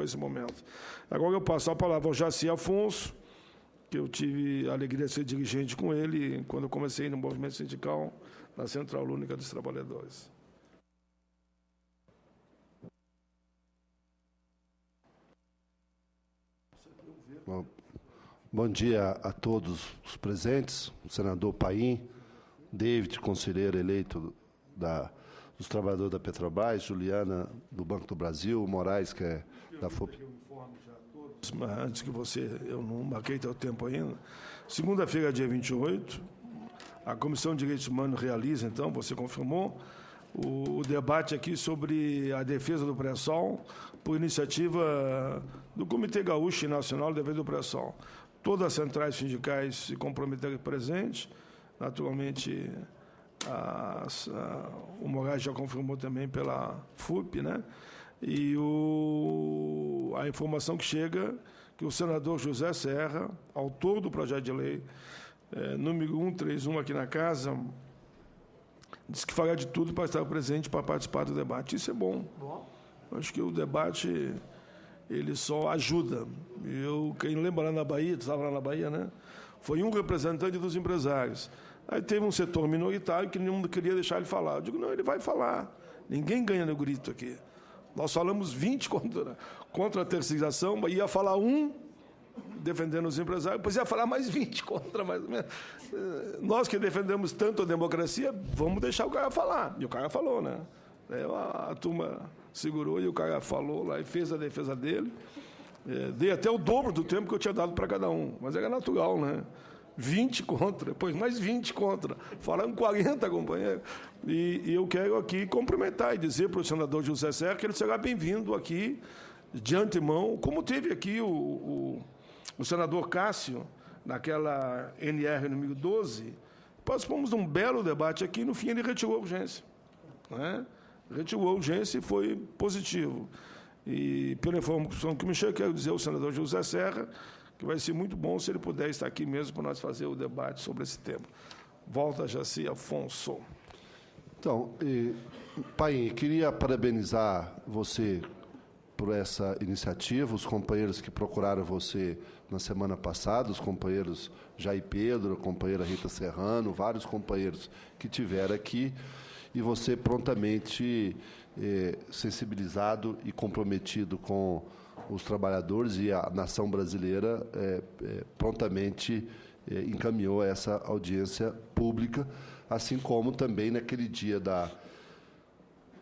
esse momento. Agora eu passo a palavra ao Jaci Afonso, que eu tive a alegria de ser dirigente com ele quando eu comecei no movimento sindical na Central Única dos Trabalhadores. Bom dia a todos os presentes, o senador Paim, David, conselheiro eleito dos trabalhadores da Petrobras, Juliana, do Banco do Brasil, Moraes, que é da FUP. Mas antes que você, eu não marquei teu tempo ainda, segunda-feira, dia 28, a Comissão de Direitos Humanos realiza, então, você confirmou, o debate aqui sobre a defesa do pré-sal por iniciativa do Comitê Gaúcho Nacional de Defesa do Pré-sal. Todas as centrais sindicais se comprometeram presentes, naturalmente o Moraes já confirmou também pela FUP, né? E a informação que chega que o senador José Serra, autor do projeto de lei, número 131 aqui na Casa, disse que fará de tudo para estar presente, para participar do debate. Isso é bom. Acho que o debate, ele só ajuda. Quem lembra lá na Bahia, tu estava lá na Bahia, né? Foi um representante dos empresários. Aí teve um setor minoritário que nenhum queria deixar ele falar. Eu digo, não, ele vai falar. Ninguém ganha no grito aqui. Nós falamos 20 contra a terceirização, ia falar um defendendo os empresários, depois ia falar mais 20 contra, mais ou menos. Nós que defendemos tanto a democracia, vamos deixar o cara falar. E o cara falou, né? A turma segurou e o cara falou lá e fez a defesa dele. Dei até o dobro do tempo que eu tinha dado para cada um, mas era natural, né? 20 contra, depois mais 20 contra, falaram 40 companheiros. E eu quero aqui cumprimentar e dizer para o senador José Serra que ele será bem-vindo aqui, de antemão, como teve aqui o senador Cássio, naquela NR número 12, participamos de um belo debate aqui, no fim ele retirou a urgência. Né? Retirou a urgência e foi positivo. E pela informação que me chega, quero dizer ao senador José Serra que vai ser muito bom se ele puder estar aqui mesmo para nós fazer o debate sobre esse tema. Volta, Jaci Afonso. Então, Paim, queria parabenizar você por essa iniciativa, os companheiros que procuraram você na semana passada, os companheiros Jair Pedro, a companheira Rita Serrano, vários companheiros que tiveram aqui, e você prontamente sensibilizado e comprometido com os trabalhadores e a nação brasileira prontamente encaminhou essa audiência pública, assim como também naquele dia da...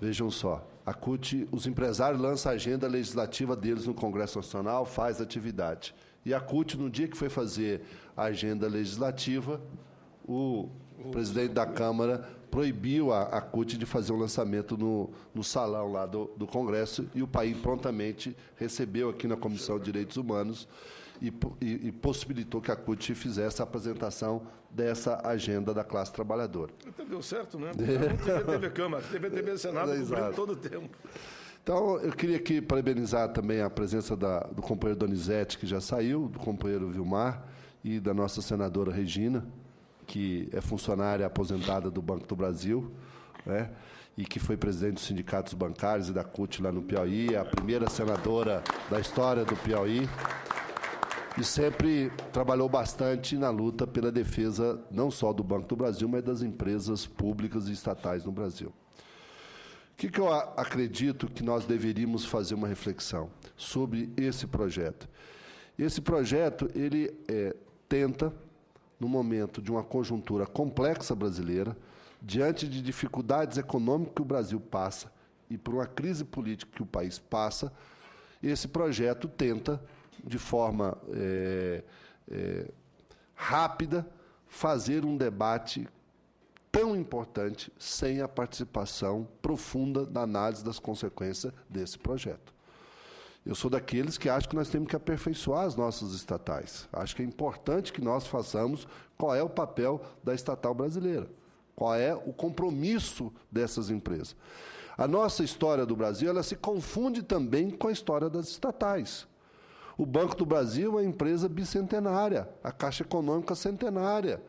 Vejam só, a CUT, os empresários lançam a agenda legislativa deles no Congresso Nacional, faz atividade. E a CUT, no dia que foi fazer a agenda legislativa, o presidente da Câmara proibiu a CUT de fazer um lançamento no salão lá do Congresso, e o país prontamente recebeu aqui na Comissão de Direitos Humanos e possibilitou que a CUT fizesse a apresentação dessa agenda da classe trabalhadora. Até deu certo, né? Não teve Câmara, teve TV Senado cobrindo todo o tempo. Então, eu queria aqui parabenizar também a presença do companheiro Donizete, que já saiu, do companheiro Vilmar, e da nossa senadora Regina, que é funcionária aposentada do Banco do Brasil, né, e que foi presidente dos sindicatos bancários e da CUT lá no Piauí, a primeira senadora da história do Piauí, e sempre trabalhou bastante na luta pela defesa não só do Banco do Brasil, mas das empresas públicas e estatais no Brasil. O que eu acredito que nós deveríamos fazer uma reflexão sobre esse projeto? Esse projeto, ele tenta, no momento de uma conjuntura complexa brasileira, diante de dificuldades econômicas que o Brasil passa e por uma crise política que o país passa, esse projeto tenta, de forma rápida, fazer um debate tão importante sem a participação profunda na análise das consequências desse projeto. Eu sou daqueles que acham que nós temos que aperfeiçoar as nossas estatais. Acho que é importante que nós façamos qual é o papel da estatal brasileira, qual é o compromisso dessas empresas. A nossa história do Brasil, ela se confunde também com a história das estatais. O Banco do Brasil é uma empresa bicentenária, a Caixa Econômica centenária.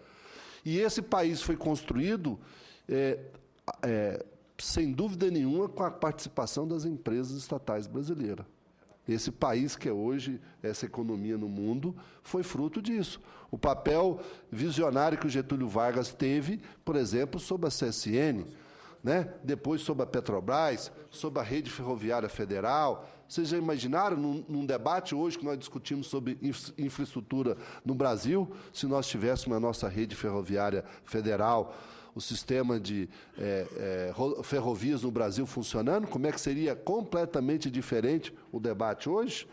E esse país foi construído, sem dúvida nenhuma, com a participação das empresas estatais brasileiras. Esse país que é hoje, essa economia no mundo, foi fruto disso. O papel visionário que o Getúlio Vargas teve, por exemplo, sobre a CSN, né? Depois sobre a Petrobras, sobre a Rede Ferroviária Federal. Vocês já imaginaram, num debate hoje que nós discutimos sobre infraestrutura no Brasil, se nós tivéssemos a nossa Rede Ferroviária Federal, o sistema de ferrovias no Brasil funcionando, como é que seria completamente diferente o debate hoje?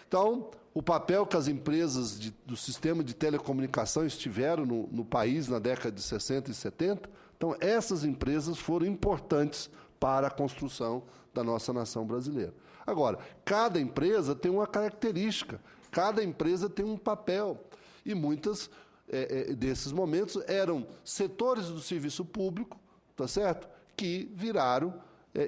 Então, o papel que as empresas do sistema de telecomunicações tiveram no país na década de 60 e 70, então, essas empresas foram importantes para a construção da nossa nação brasileira. Agora, cada empresa tem uma característica, cada empresa tem um papel, e muitas desses momentos eram setores do serviço público, tá certo? Que viraram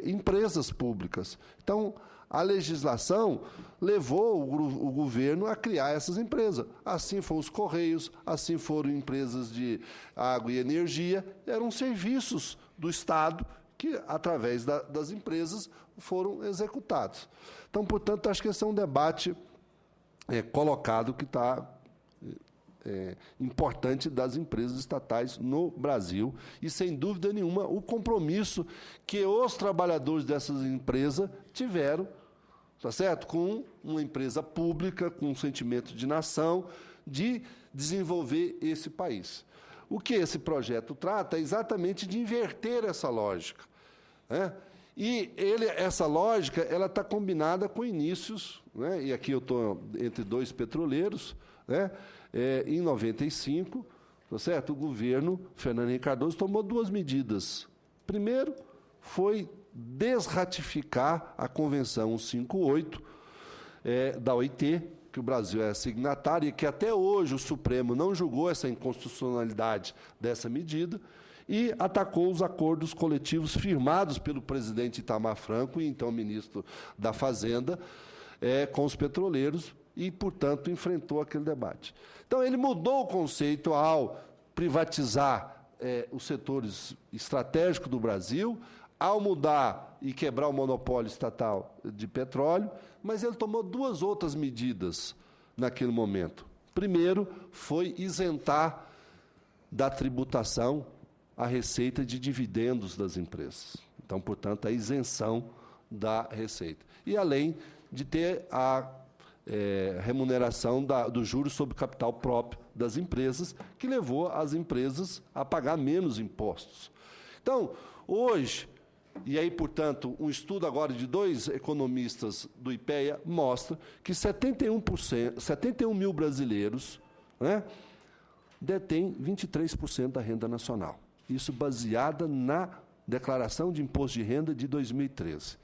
empresas públicas. Então, a legislação levou o governo a criar essas empresas. Assim foram os Correios, assim foram empresas de água e energia, eram serviços do Estado que, através das empresas, foram executados. Então, portanto, acho que esse é um debate colocado que está importante das empresas estatais no Brasil e, sem dúvida nenhuma, o compromisso que os trabalhadores dessas empresas tiveram, tá certo? Com uma empresa pública, com um sentimento de nação, de desenvolver esse país. O que esse projeto trata é exatamente de inverter essa lógica, né? E essa lógica ela está combinada com inícios, né? E aqui eu estou entre dois petroleiros, né? Em 95, tá certo? O governo Fernando Henrique Cardoso tomou duas medidas. Primeiro, foi desratificar a Convenção 158 da OIT, que o Brasil é signatário, e que até hoje o Supremo não julgou essa inconstitucionalidade dessa medida, e atacou os acordos coletivos firmados pelo presidente Itamar Franco, e então ministro da Fazenda, com os petroleiros, e, portanto, enfrentou aquele debate. Então, ele mudou o conceito ao privatizar os setores estratégicos do Brasil, ao mudar e quebrar o monopólio estatal de petróleo, mas ele tomou duas outras medidas naquele momento. Primeiro, foi isentar da tributação a receita de dividendos das empresas. Então, portanto, a isenção da receita. E além de ter a remuneração dos juros sobre o capital próprio das empresas, que levou as empresas a pagar menos impostos. Então, hoje, e aí, portanto, um estudo agora de dois economistas do IPEA mostra que 71 mil brasileiros, né, detêm 23% da renda nacional. Isso baseada na Declaração de Imposto de Renda de 2013.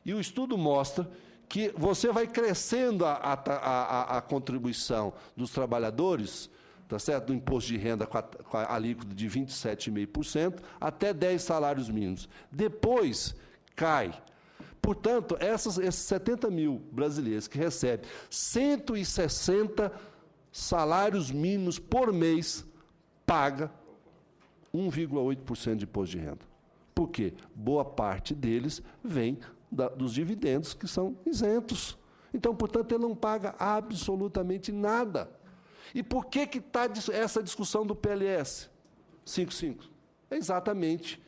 E o estudo mostra que você vai crescendo a contribuição dos trabalhadores, tá certo? Do imposto de renda com a alíquota de 27,5%, até 10 salários mínimos. Depois, cai. Portanto, esses 70 mil brasileiros que recebem 160 salários mínimos por mês, paga 1,8% de imposto de renda. Por quê? Boa parte deles vem dos dividendos, que são isentos. Então, portanto, ele não paga absolutamente nada. E por que está essa discussão do PLS 55? É exatamente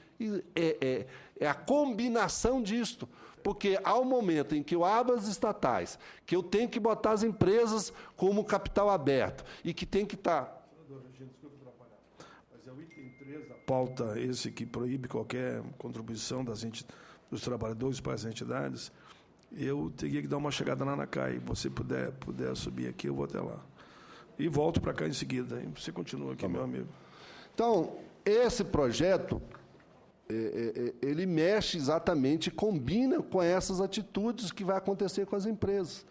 a combinação disto. Porque, ao momento em que eu abro as estatais, que eu tenho que botar as empresas como capital aberto, e que tem que estar... Desculpe atrapalhar, mas é o item 3 da pauta, esse que proíbe qualquer contribuição dos trabalhadores para as entidades. Eu teria que dar uma chegada lá na CAI. Se você puder subir aqui, eu vou até lá. E volto para cá em seguida. Hein? Você continua aqui, meu amigo. Então, esse projeto, ele mexe exatamente, combina com essas atitudes que vai acontecer com as empresas.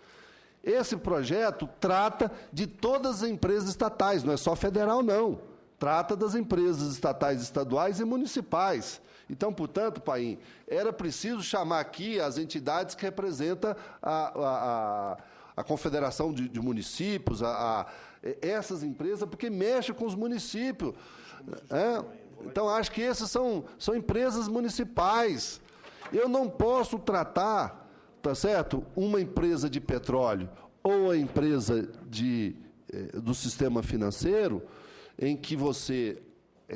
Esse projeto trata de todas as empresas estatais, não é só federal, não. Trata das empresas estatais, estaduais e municipais. Então, portanto, Paim, era preciso chamar aqui as entidades que representam a Confederação de Municípios, essas empresas, porque mexe com os municípios. Então, acho que essas são empresas municipais. Eu não posso tratar, tá certo? Uma empresa de petróleo ou a empresa do sistema financeiro, em que você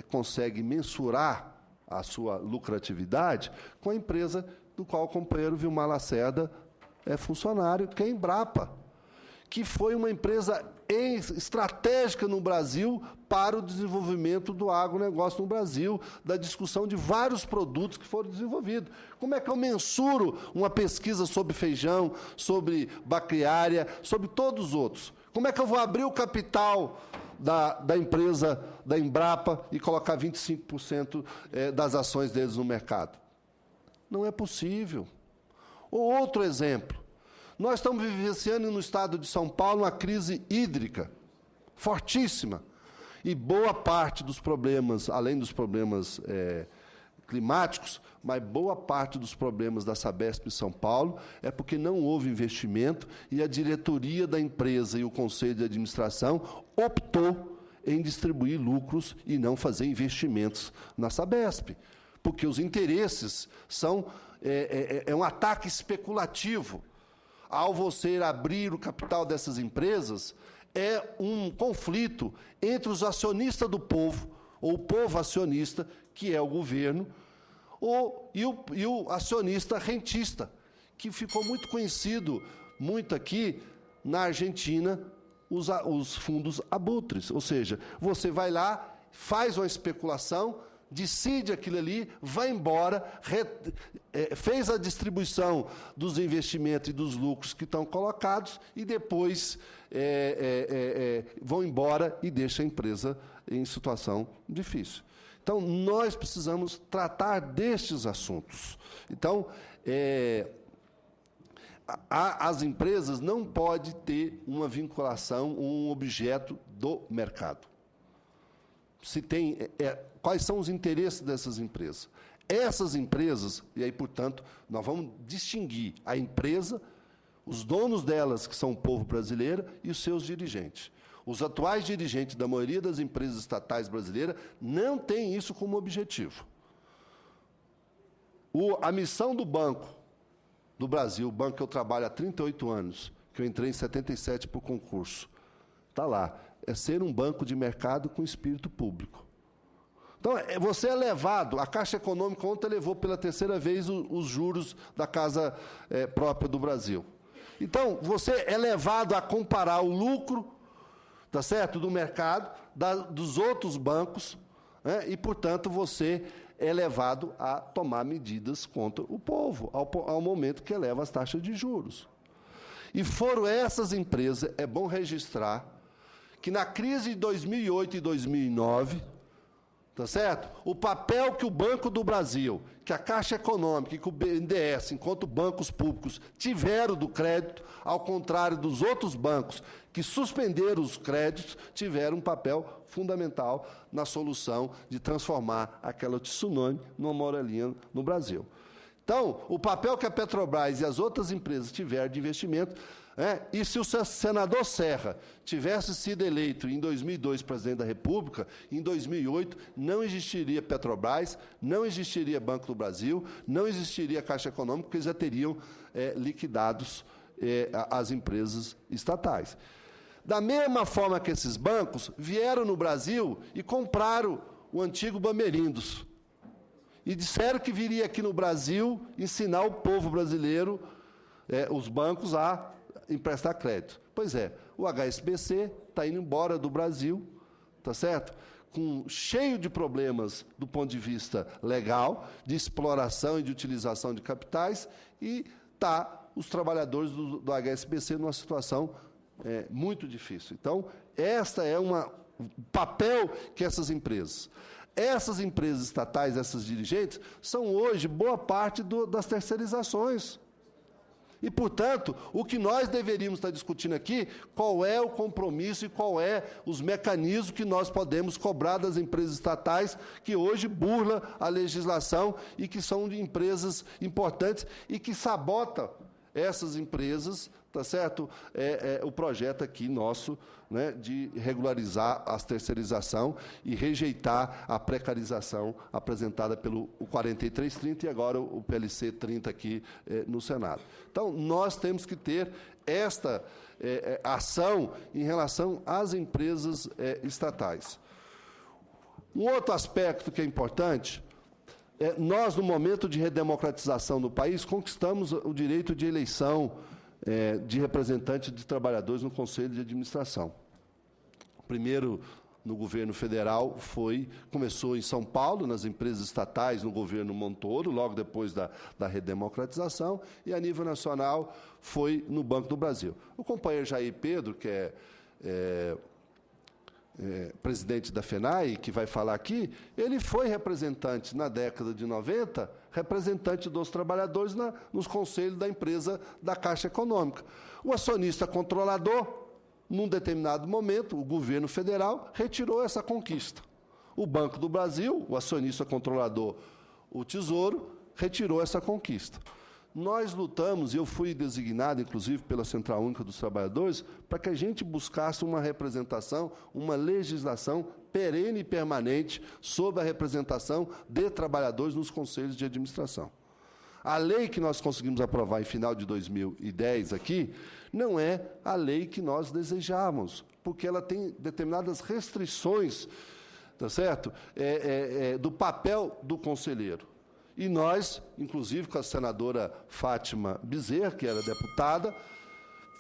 consegue mensurar a sua lucratividade com a empresa do qual o companheiro Vilmar Lacerda é funcionário, que é a Embrapa, que foi uma empresa estratégica no Brasil para o desenvolvimento do agronegócio no Brasil, da discussão de vários produtos que foram desenvolvidos. Como é que eu mensuro uma pesquisa sobre feijão, sobre bacriária, sobre todos os outros? Como é que eu vou abrir o capital da empresa, da Embrapa, e colocar 25% das ações deles no mercado? Não é possível. Outro exemplo. Nós estamos vivenciando no estado de São Paulo uma crise hídrica fortíssima. E boa parte dos problemas, além dos problemas climáticos, mas boa parte dos problemas da Sabesp em São Paulo é porque não houve investimento e a diretoria da empresa e o conselho de administração optou em distribuir lucros e não fazer investimentos na Sabesp, porque os interesses são um ataque especulativo. Ao você abrir o capital dessas empresas, é um conflito entre os acionistas do povo, ou o povo acionista, que é o governo, e o acionista rentista, que ficou muito conhecido, muito aqui na Argentina, os fundos abutres. Ou seja, você vai lá, faz uma especulação, decide aquilo ali, vai embora, fez a distribuição dos investimentos e dos lucros que estão colocados e depois vão embora e deixa a empresa em situação difícil. Então, nós precisamos tratar destes assuntos. Então, as empresas não podem ter uma vinculação, um objeto do mercado. Se tem, quais são os interesses dessas empresas? Essas empresas, e aí, portanto, nós vamos distinguir a empresa, os donos delas, que são o povo brasileiro, e os seus dirigentes. Os atuais dirigentes da maioria das empresas estatais brasileiras não têm isso como objetivo. A missão do Banco do Brasil, o banco que eu trabalho há 38 anos, que eu entrei em 77 por concurso, está lá, é ser um banco de mercado com espírito público. Então, você é levado, a Caixa Econômica ontem levou pela terceira vez os juros da Casa Própria do Brasil. Então, você é levado a comparar o lucro, tá certo, do mercado, dos outros bancos, né, e, portanto, você é levado a tomar medidas contra o povo, ao momento que eleva as taxas de juros. E foram essas empresas, é bom registrar, que na crise de 2008 e 2009, tá certo? O papel que o Banco do Brasil, que a Caixa Econômica e que o BNDES, enquanto bancos públicos, tiveram do crédito, ao contrário dos outros bancos que suspenderam os créditos, tiveram um papel fundamental na solução de transformar aquela tsunami numa morelinha no Brasil. Então, o papel que a Petrobras e as outras empresas tiveram de investimento, e se o senador Serra tivesse sido eleito em 2002 presidente da República, em 2008 não existiria Petrobras, não existiria Banco do Brasil, não existiria Caixa Econômica, porque eles já teriam liquidados as empresas estatais. Da mesma forma que esses bancos vieram no Brasil e compraram o antigo Bamerindos, e disseram que viria aqui no Brasil ensinar o povo brasileiro, os bancos, a emprestar crédito. Pois é, o HSBC está indo embora do Brasil, tá certo? Cheio de problemas do ponto de vista legal, de exploração e de utilização de capitais, e os trabalhadores do HSBC numa situação muito difícil. Então, esta é o papel que essas empresas estatais, essas dirigentes, são hoje boa parte das terceirizações. E, portanto, o que nós deveríamos estar discutindo aqui, qual é o compromisso e qual é os mecanismos que nós podemos cobrar das empresas estatais que hoje burlam a legislação e que são de empresas importantes e que sabotam essas empresas, tá certo? O projeto aqui nosso, né, de regularizar a terceirização e rejeitar a precarização apresentada pelo 4330 e agora o PLC 30 aqui no Senado. Então, nós temos que ter esta ação em relação às empresas estatais. Um outro aspecto que é importante, nós, no momento de redemocratização no país, conquistamos o direito de eleição de representantes de trabalhadores no Conselho de Administração. Primeiro, no governo federal, começou em São Paulo, nas empresas estatais, no governo Montoro, logo depois da redemocratização, e, a nível nacional, foi no Banco do Brasil. O companheiro Jair Pedro, que é presidente da FENAI, que vai falar aqui, ele foi representante, na década de 90, representante dos trabalhadores nos conselhos da empresa da Caixa Econômica. O acionista controlador, num determinado momento, o governo federal retirou essa conquista. O Banco do Brasil, o acionista controlador, o Tesouro, retirou essa conquista. Nós lutamos, e eu fui designado, inclusive, pela Central Única dos Trabalhadores, para que a gente buscasse uma representação, uma legislação perene e permanente sobre a representação de trabalhadores nos conselhos de administração. A lei que nós conseguimos aprovar em final de 2010 aqui, não é a lei que nós desejávamos, porque ela tem determinadas restrições, tá certo? Do papel do conselheiro. E nós, inclusive com a senadora Fátima Bezerra, que era deputada,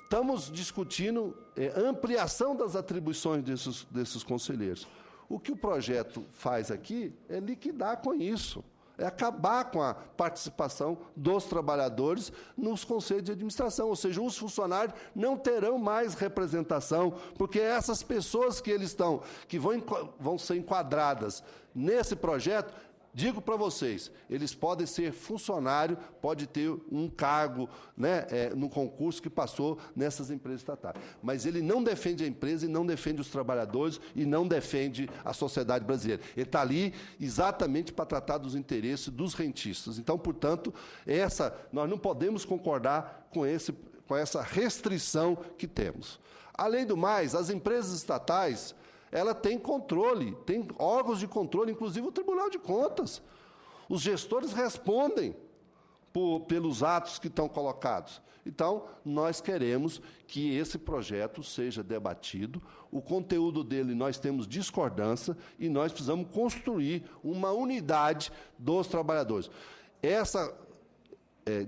estamos discutindo ampliação das atribuições desses conselheiros. O que o projeto faz aqui é liquidar com isso, é acabar com a participação dos trabalhadores nos conselhos de administração, ou seja, os funcionários não terão mais representação, porque essas pessoas que vão ser enquadradas nesse projeto, digo para vocês, eles podem ser funcionário, pode ter um cargo, né, no concurso que passou nessas empresas estatais. Mas ele não defende a empresa e não defende os trabalhadores e não defende a sociedade brasileira. Ele está ali exatamente para tratar dos interesses dos rentistas. Então, portanto, nós não podemos concordar com essa restrição que temos. Além do mais, as empresas estatais, ela tem controle, tem órgãos de controle, inclusive o Tribunal de Contas. Os gestores respondem pelos atos que estão colocados. Então, nós queremos que esse projeto seja debatido, o conteúdo dele nós temos discordância e nós precisamos construir uma unidade dos trabalhadores. Essa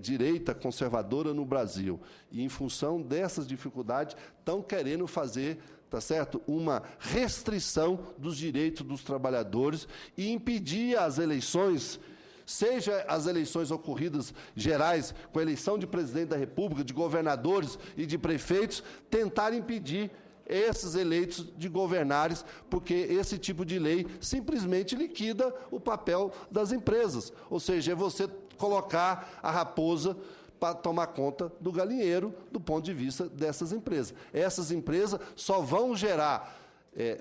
direita conservadora no Brasil, e em função dessas dificuldades, estão querendo fazer, tá certo, uma restrição dos direitos dos trabalhadores e impedir as eleições, seja as eleições ocorridas gerais, com a eleição de presidente da República, de governadores e de prefeitos, tentar impedir esses eleitos de governares, porque esse tipo de lei simplesmente liquida o papel das empresas. Ou seja, é você colocar a raposa para tomar conta do galinheiro do ponto de vista dessas empresas. Essas empresas só vão gerar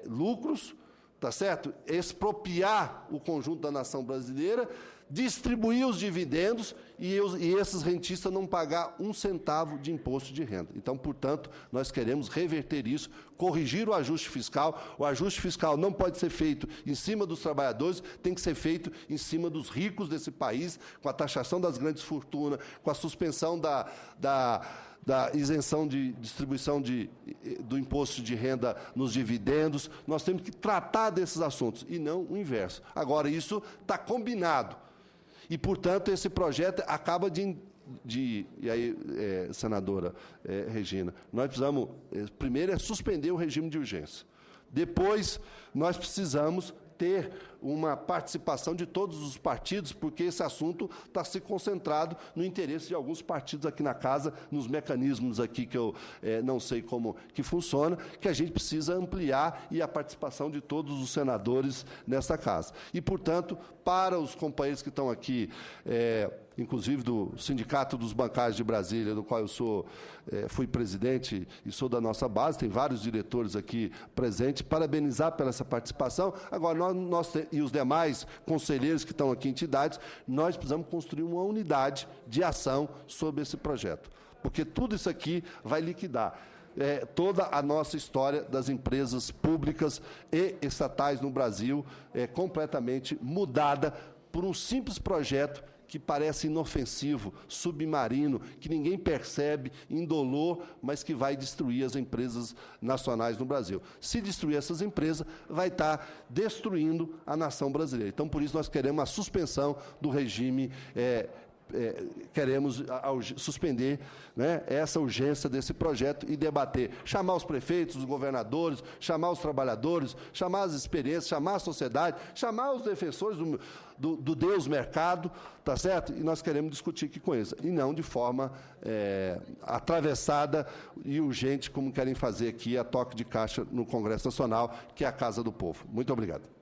lucros, tá certo? Expropriar o conjunto da nação brasileira, distribuir os dividendos e esses rentistas não pagar um centavo de imposto de renda. Então, portanto, nós queremos reverter isso, corrigir o ajuste fiscal. O ajuste fiscal não pode ser feito em cima dos trabalhadores, tem que ser feito em cima dos ricos desse país, com a taxação das grandes fortunas, com a suspensão da isenção de distribuição do imposto de renda nos dividendos. Nós temos que tratar desses assuntos, e não o inverso. Agora, isso está combinado. E, portanto, esse projeto acaba e aí, senadora Regina, nós precisamos, primeiro, suspender o regime de urgência. Depois, nós precisamos ter uma participação de todos os partidos, porque esse assunto está se concentrado no interesse de alguns partidos aqui na casa, nos mecanismos aqui que eu não sei como que funciona, que a gente precisa ampliar e a participação de todos os senadores nessa casa. E, portanto, para os companheiros que estão aqui, inclusive do Sindicato dos Bancários de Brasília, do qual eu fui presidente e sou da nossa base, tem vários diretores aqui presentes, parabenizar pela essa participação. Agora, e os demais conselheiros que estão aqui, entidades, nós precisamos construir uma unidade de ação sobre esse projeto. porque tudo isso aqui vai liquidar toda a nossa história das empresas públicas e estatais no Brasil, completamente mudada por um simples projeto que parece inofensivo, submarino, que ninguém percebe, indolor, mas que vai destruir as empresas nacionais no Brasil. Se destruir essas empresas, vai estar destruindo a nação brasileira. Então, por isso, nós queremos a suspensão do regime, queremos suspender, né, essa urgência desse projeto e debater, chamar os prefeitos, os governadores, chamar os trabalhadores, chamar as experiências, chamar a sociedade, chamar os defensores do Deus mercado, tá certo? E nós queremos discutir aqui com eles, e não de forma atravessada e urgente, como querem fazer aqui a toque de caixa no Congresso Nacional, que é a Casa do Povo. Muito obrigado.